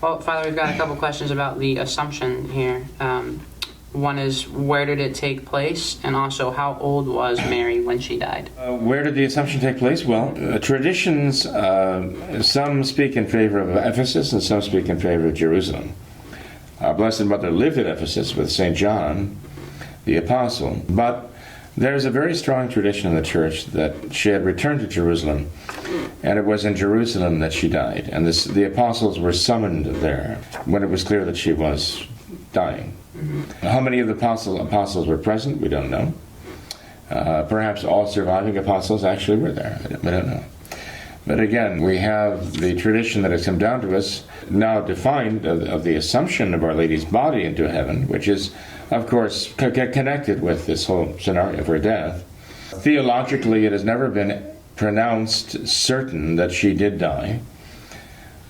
Well, Father, we've got a couple questions about the Assumption here. One is, where did it take place? And also, how old was Mary when she died? Where did the Assumption take place? Well, traditions, some speak in favor of Ephesus and some speak in favor of Jerusalem. Our Blessed Mother lived at Ephesus with St. John, the Apostle, but there's a very strong tradition in the Church that she had returned to Jerusalem, and it was in Jerusalem that she died. And the Apostles were summoned there when it was clear that she was dying. How many of the apostles were present? We don't know. Perhaps all surviving apostles actually were there. I don't know. But again, we have the tradition that has come down to us now defined of the Assumption of Our Lady's body into heaven, which is, of course, connected with this whole scenario of her death. Theologically, it has never been pronounced certain that she did die.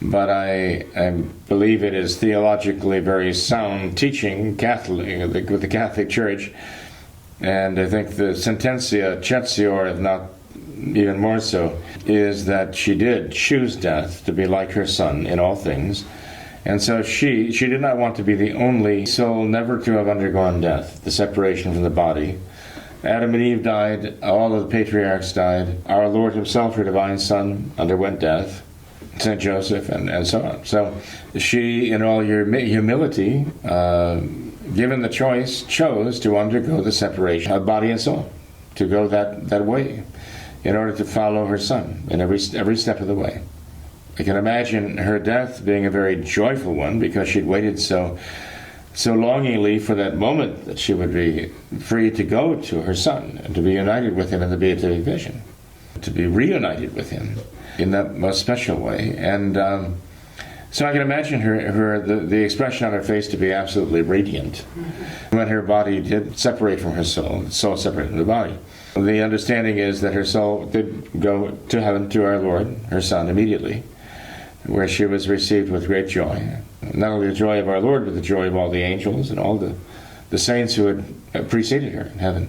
But I believe it is theologically very sound teaching with the Catholic Church, and I think the sententia censeo, if not even more so, is that she did choose death to be like her Son in all things, and so she did not want to be the only soul never to have undergone death, the separation from the body. Adam and Eve died, all of the patriarchs died, our Lord himself, her divine Son, underwent death, St. Joseph, and so on. So she, in all humility, given the choice, chose to undergo the separation of body and soul, to go that way, in order to follow her Son in every step of the way. I can imagine her death being a very joyful one, because she'd waited so longingly for that moment that she would be free to go to her Son and to be united with him in the beatific vision, to be reunited with him in that most special way. And so I can imagine the expression on her face to be absolutely radiant when her body did separate from her soul, the soul separated from the body. The understanding is that her soul did go to heaven to our Lord, her Son, immediately, where she was received with great joy. Not only the joy of our Lord, but the joy of all the angels and all the saints who had preceded her in heaven,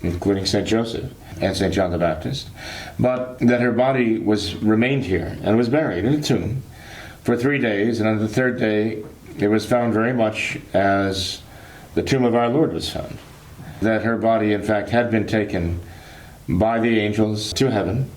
including St. Joseph and St. John the Baptist. But that her body remained here and was buried in a tomb for 3 days, and on the third day it was found very much as the tomb of our Lord was found. That her body, in fact, had been taken by the angels to heaven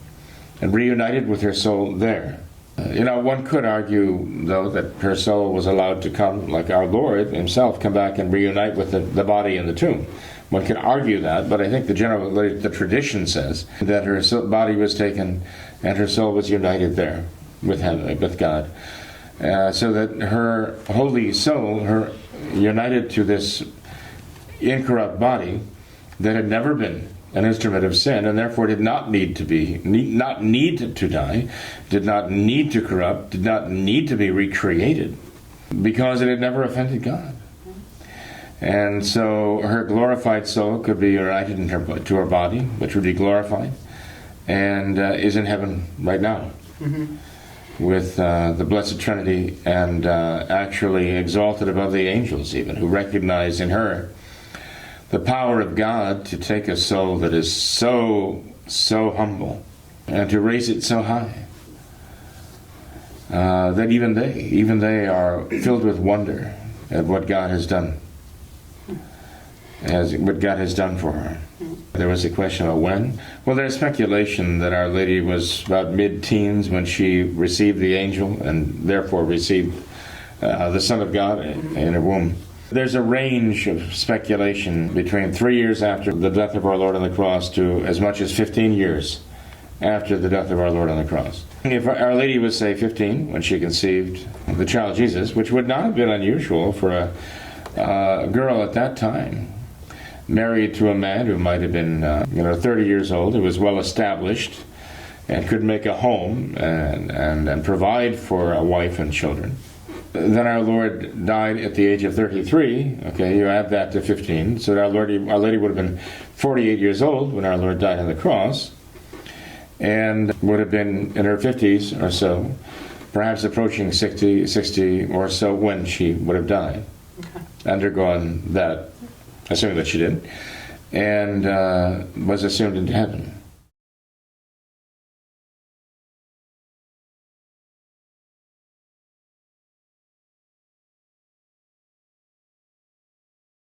and reunited with her soul there. One could argue, though, that her soul was allowed to come, like our Lord himself, come back and reunite with the body in the tomb. One can argue that, but I think the tradition says that her body was taken and her soul was united there with heaven, with God. So that her holy soul, her united to this incorrupt body that had never been an instrument of sin, and therefore did not need to die, did not need to corrupt, did not need to be recreated, because it had never offended God. And so her glorified soul could be united to her body, which would be glorified, and is in heaven right now with the Blessed Trinity, and actually exalted above the angels even, who recognize in her the power of God to take a soul that is so humble and to raise it so high that even they are filled with wonder at what God has done, what God has done for her. There was a question about when. Well, there's speculation that Our Lady was about mid-teens when she received the angel, and therefore received the Son of God in her womb. There's a range of speculation between 3 years after the death of our Lord on the cross to as much as 15 years after the death of our Lord on the cross. If Our Lady was, say, 15 when she conceived the child Jesus, which would not have been unusual for a girl at that time, married to a man who might have been 30 years old, who was well established and could make a home and provide for a wife and children. Then our Lord died at the age of 33. Okay, you add that to 15. So Our Lady would have been 48 years old when our Lord died on the cross, and would have been in her 50s or so, perhaps approaching 60 or so when she would have died, undergone that, assuming that she did, and was assumed into heaven.